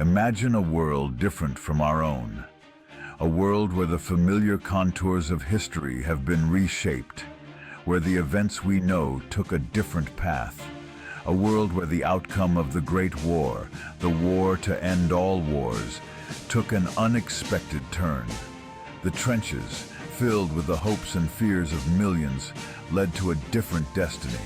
Imagine a world different from our own. A world where the familiar contours of history have been reshaped, where the events we know took a different path. A world where the outcome of the Great War, the war to end all wars, took an unexpected turn. The trenches, filled with the hopes and fears of millions, led to a different destiny.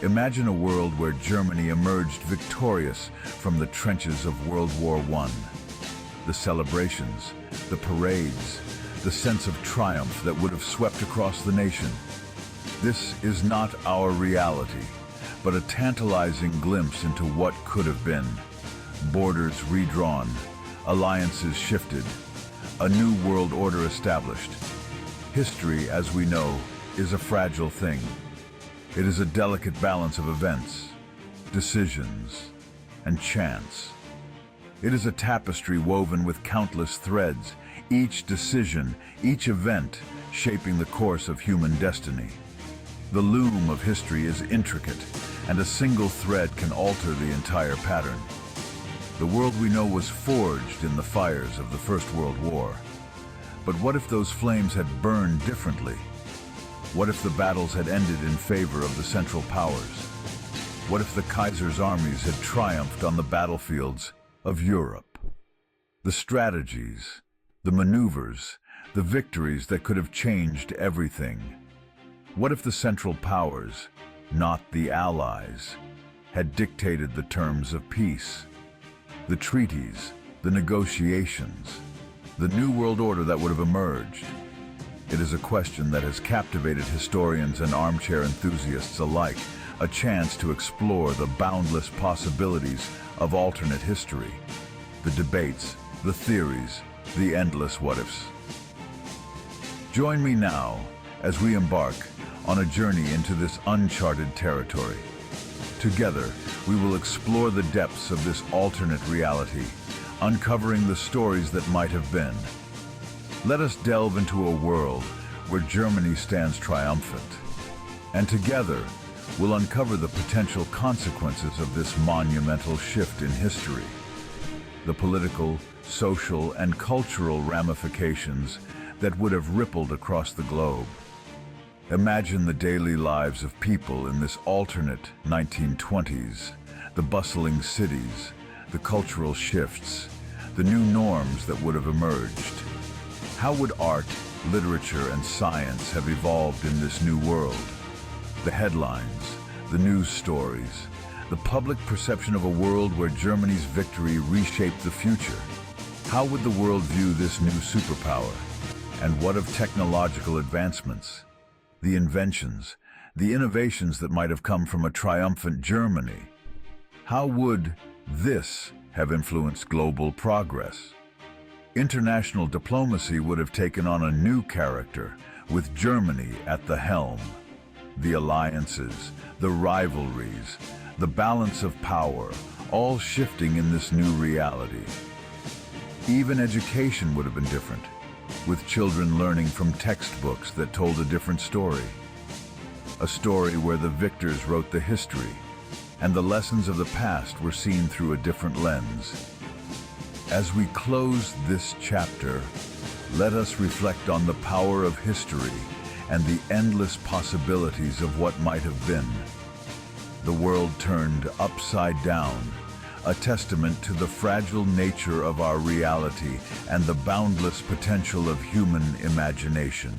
Imagine a world where Germany emerged victorious from the trenches of World War I. The celebrations, the parades, the sense of triumph that would have swept across the nation. This is not our reality, but a tantalizing glimpse into what could have been. Borders redrawn, alliances shifted, a new world order established. History, as we know, is a fragile thing. It is a delicate balance of events, decisions, and chance. It is a tapestry woven with countless threads, each decision, each event, shaping the course of human destiny. The loom of history is intricate, and a single thread can alter the entire pattern. The world we know was forged in the fires of the First World War. But what if those flames had burned differently? What if the battles had ended in favor of the Central Powers? What if the Kaiser's armies had triumphed on the battlefields of Europe? The strategies, the maneuvers, the victories that could have changed everything. What if the Central Powers, not the Allies, had dictated the terms of peace? The treaties, the negotiations, the new world order that would have emerged. It is a question that has captivated historians and armchair enthusiasts alike, a chance to explore the boundless possibilities of alternate history, the debates, the theories, the endless what-ifs. Join me now as we embark on a journey into this uncharted territory. Together, we will explore the depths of this alternate reality, uncovering the stories that might have been. Let us delve into a world where Germany stands triumphant, and together we'll uncover the potential consequences of this monumental shift in history. The political, social, and cultural ramifications that would have rippled across the globe. Imagine the daily lives of people in this alternate 1920s, the bustling cities, the cultural shifts, the new norms that would have emerged. How would art, literature, and science have evolved in this new world? The headlines, the news stories, the public perception of a world where Germany's victory reshaped the future. How would the world view this new superpower? And what of technological advancements? The inventions, the innovations that might have come from a triumphant Germany. How would this have influenced global progress? International diplomacy would have taken on a new character, with Germany at the helm. The alliances, the rivalries, the balance of power, all shifting in this new reality. Even education would have been different, with children learning from textbooks that told a different story. A story where the victors wrote the history, and the lessons of the past were seen through a different lens. As we close this chapter, let us reflect on the power of history and the endless possibilities of what might have been. The world turned upside down, a testament to the fragile nature of our reality and the boundless potential of human imagination.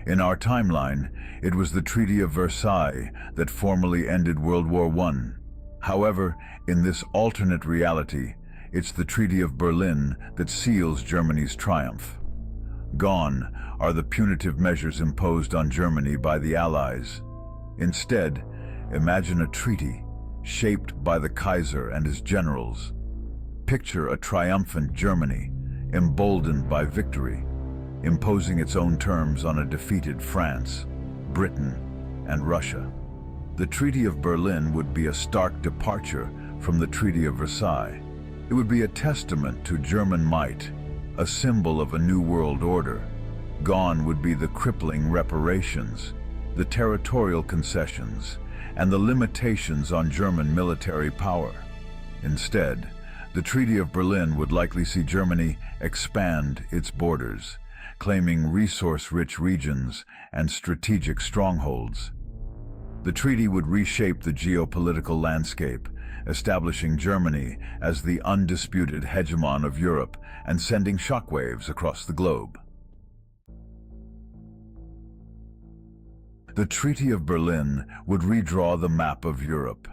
In our timeline, it was the Treaty of Versailles that formally ended World War I. However, in this alternate reality, it's the Treaty of Berlin that seals Germany's triumph. Gone are the punitive measures imposed on Germany by the Allies. Instead, imagine a treaty shaped by the Kaiser and his generals. Picture a triumphant Germany, emboldened by victory, imposing its own terms on a defeated France, Britain, and Russia. The Treaty of Berlin would be a stark departure from the Treaty of Versailles. It would be a testament to German might, a symbol of a new world order. Gone would be the crippling reparations, the territorial concessions, and the limitations on German military power. Instead, the Treaty of Berlin would likely see Germany expand its borders, claiming resource-rich regions and strategic strongholds. The treaty would reshape the geopolitical landscape, establishing Germany as the undisputed hegemon of Europe and sending shockwaves across the globe. The Treaty of Berlin would redraw the map of Europe.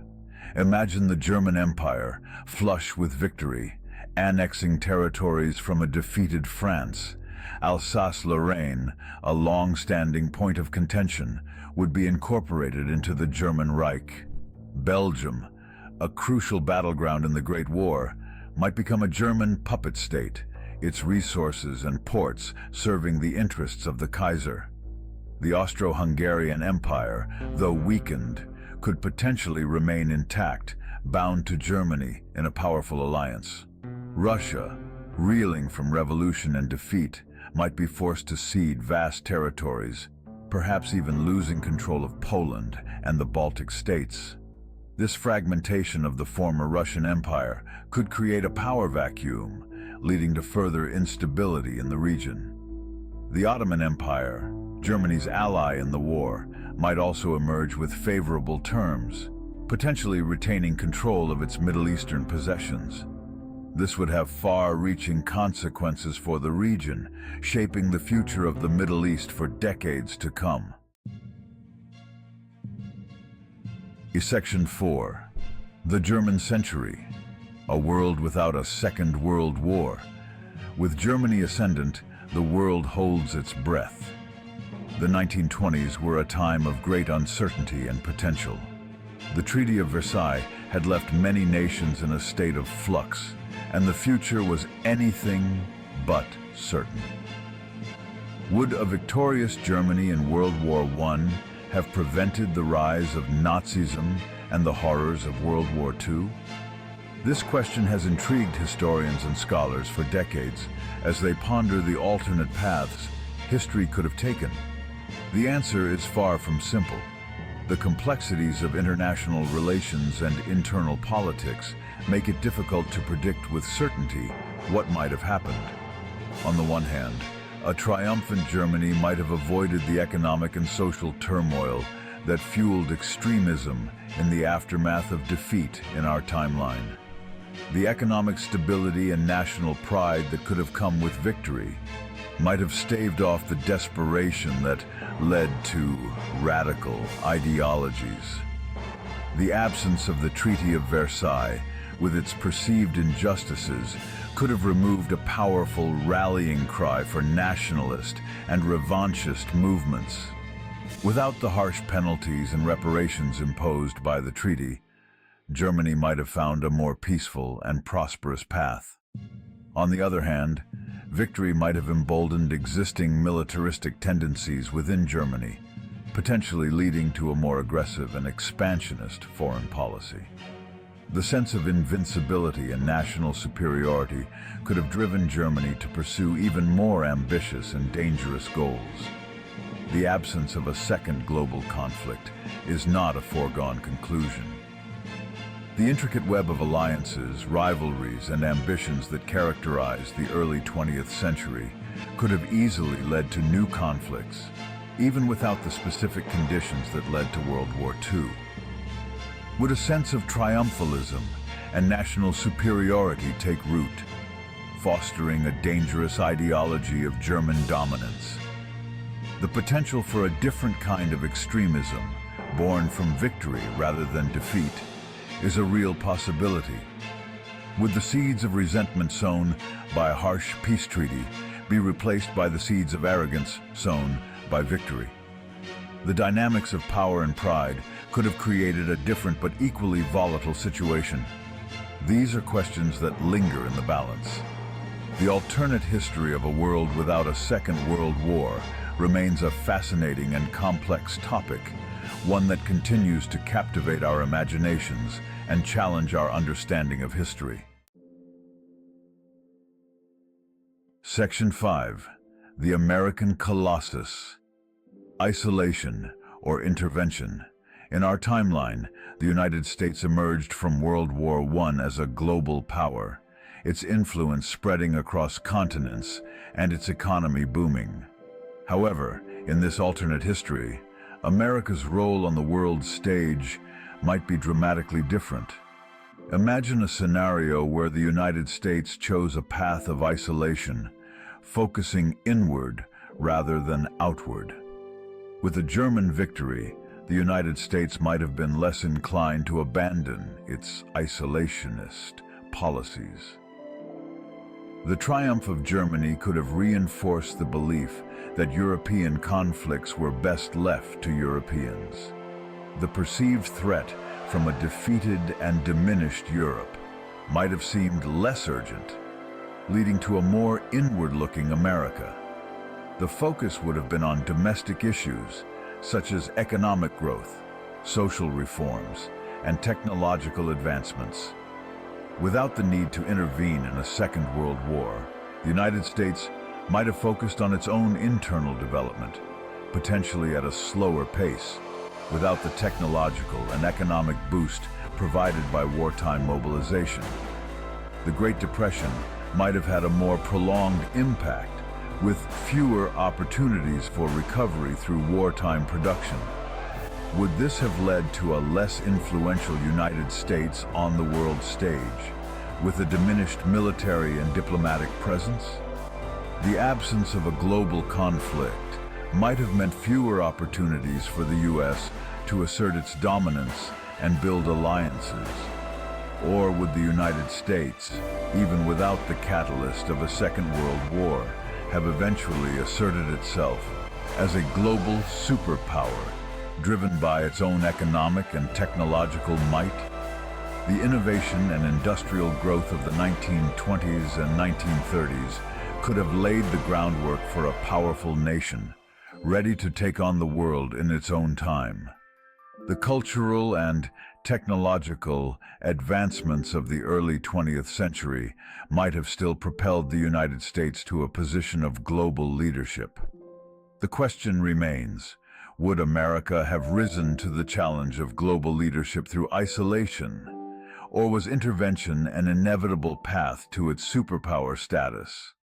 Imagine the German Empire, flush with victory, annexing territories from a defeated France. Alsace-Lorraine, a long-standing point of contention, would be incorporated into the German Reich. Belgium, a crucial battleground in the Great War, might become a German puppet state, its resources and ports serving the interests of the Kaiser. The Austro-Hungarian Empire, though weakened, could potentially remain intact, bound to Germany in a powerful alliance. Russia, reeling from revolution and defeat, might be forced to cede vast territories, perhaps even losing control of Poland and the Baltic states. This fragmentation of the former Russian Empire could create a power vacuum, leading to further instability in the region. The Ottoman Empire, Germany's ally in the war, might also emerge with favorable terms, potentially retaining control of its Middle Eastern possessions. This would have far-reaching consequences for the region, shaping the future of the Middle East for decades to come. Section 4. The German Century. A world without a Second World War. With Germany ascendant, the world holds its breath. The 1920s were a time of great uncertainty and potential. The Treaty of Versailles had left many nations in a state of flux, and the future was anything but certain. Would a victorious Germany in World War I have prevented the rise of Nazism and the horrors of World War II? This question has intrigued historians and scholars for decades as they ponder the alternate paths history could have taken. The answer is far from simple. The complexities of international relations and internal politics make it difficult to predict with certainty what might have happened. On the one hand, a triumphant Germany might have avoided the economic and social turmoil that fueled extremism in the aftermath of defeat in our timeline. The economic stability and national pride that could have come with victory might have staved off the desperation that led to radical ideologies. The absence of the Treaty of Versailles, with its perceived injustices, could have removed a powerful rallying cry for nationalist and revanchist movements. Without the harsh penalties and reparations imposed by the treaty, Germany might have found a more peaceful and prosperous path. On the other hand, victory might have emboldened existing militaristic tendencies within Germany, potentially leading to a more aggressive and expansionist foreign policy. The sense of invincibility and national superiority could have driven Germany to pursue even more ambitious and dangerous goals. The absence of a second global conflict is not a foregone conclusion. The intricate web of alliances, rivalries, and ambitions that characterized the early 20th century could have easily led to new conflicts, even without the specific conditions that led to World War II. Would a sense of triumphalism and national superiority take root, fostering a dangerous ideology of German dominance? The potential for a different kind of extremism, born from victory rather than defeat, is a real possibility. Would the seeds of resentment sown by a harsh peace treaty be replaced by the seeds of arrogance sown by victory? The dynamics of power and pride could have created a different but equally volatile situation. These are questions that linger in the balance. The alternate history of a world without a Second World War remains a fascinating and complex topic, one that continues to captivate our imaginations and challenge our understanding of history. Section 5. The American Colossus. Isolation or intervention. In our timeline, the United States emerged from World War I as a global power, its influence spreading across continents and its economy booming. However, in this alternate history, America's role on the world stage might be dramatically different. Imagine a scenario where the United States chose a path of isolation, focusing inward rather than outward. With a German victory, the United States might have been less inclined to abandon its isolationist policies. The triumph of Germany could have reinforced the belief that European conflicts were best left to Europeans. The perceived threat from a defeated and diminished Europe might have seemed less urgent, leading to a more inward-looking America. The focus would have been on domestic issues such as economic growth, social reforms, and technological advancements. Without the need to intervene in a Second World War, the United States might have focused on its own internal development, potentially at a slower pace, without the technological and economic boost provided by wartime mobilization. The Great Depression might have had a more prolonged impact, with fewer opportunities for recovery through wartime production. Would this have led to a less influential United States on the world stage, with a diminished military and diplomatic presence? The absence of a global conflict might have meant fewer opportunities for the U.S. to assert its dominance and build alliances. Or would the United States, even without the catalyst of a Second World War, have eventually asserted itself as a global superpower, driven by its own economic and technological might? The innovation and industrial growth of the 1920s and 1930s could have laid the groundwork for a powerful nation, ready to take on the world in its own time. The cultural and technological advancements of the early 20th century might have still propelled the United States to a position of global leadership. The question remains, would America have risen to the challenge of global leadership through isolation, or was intervention an inevitable path to its superpower status?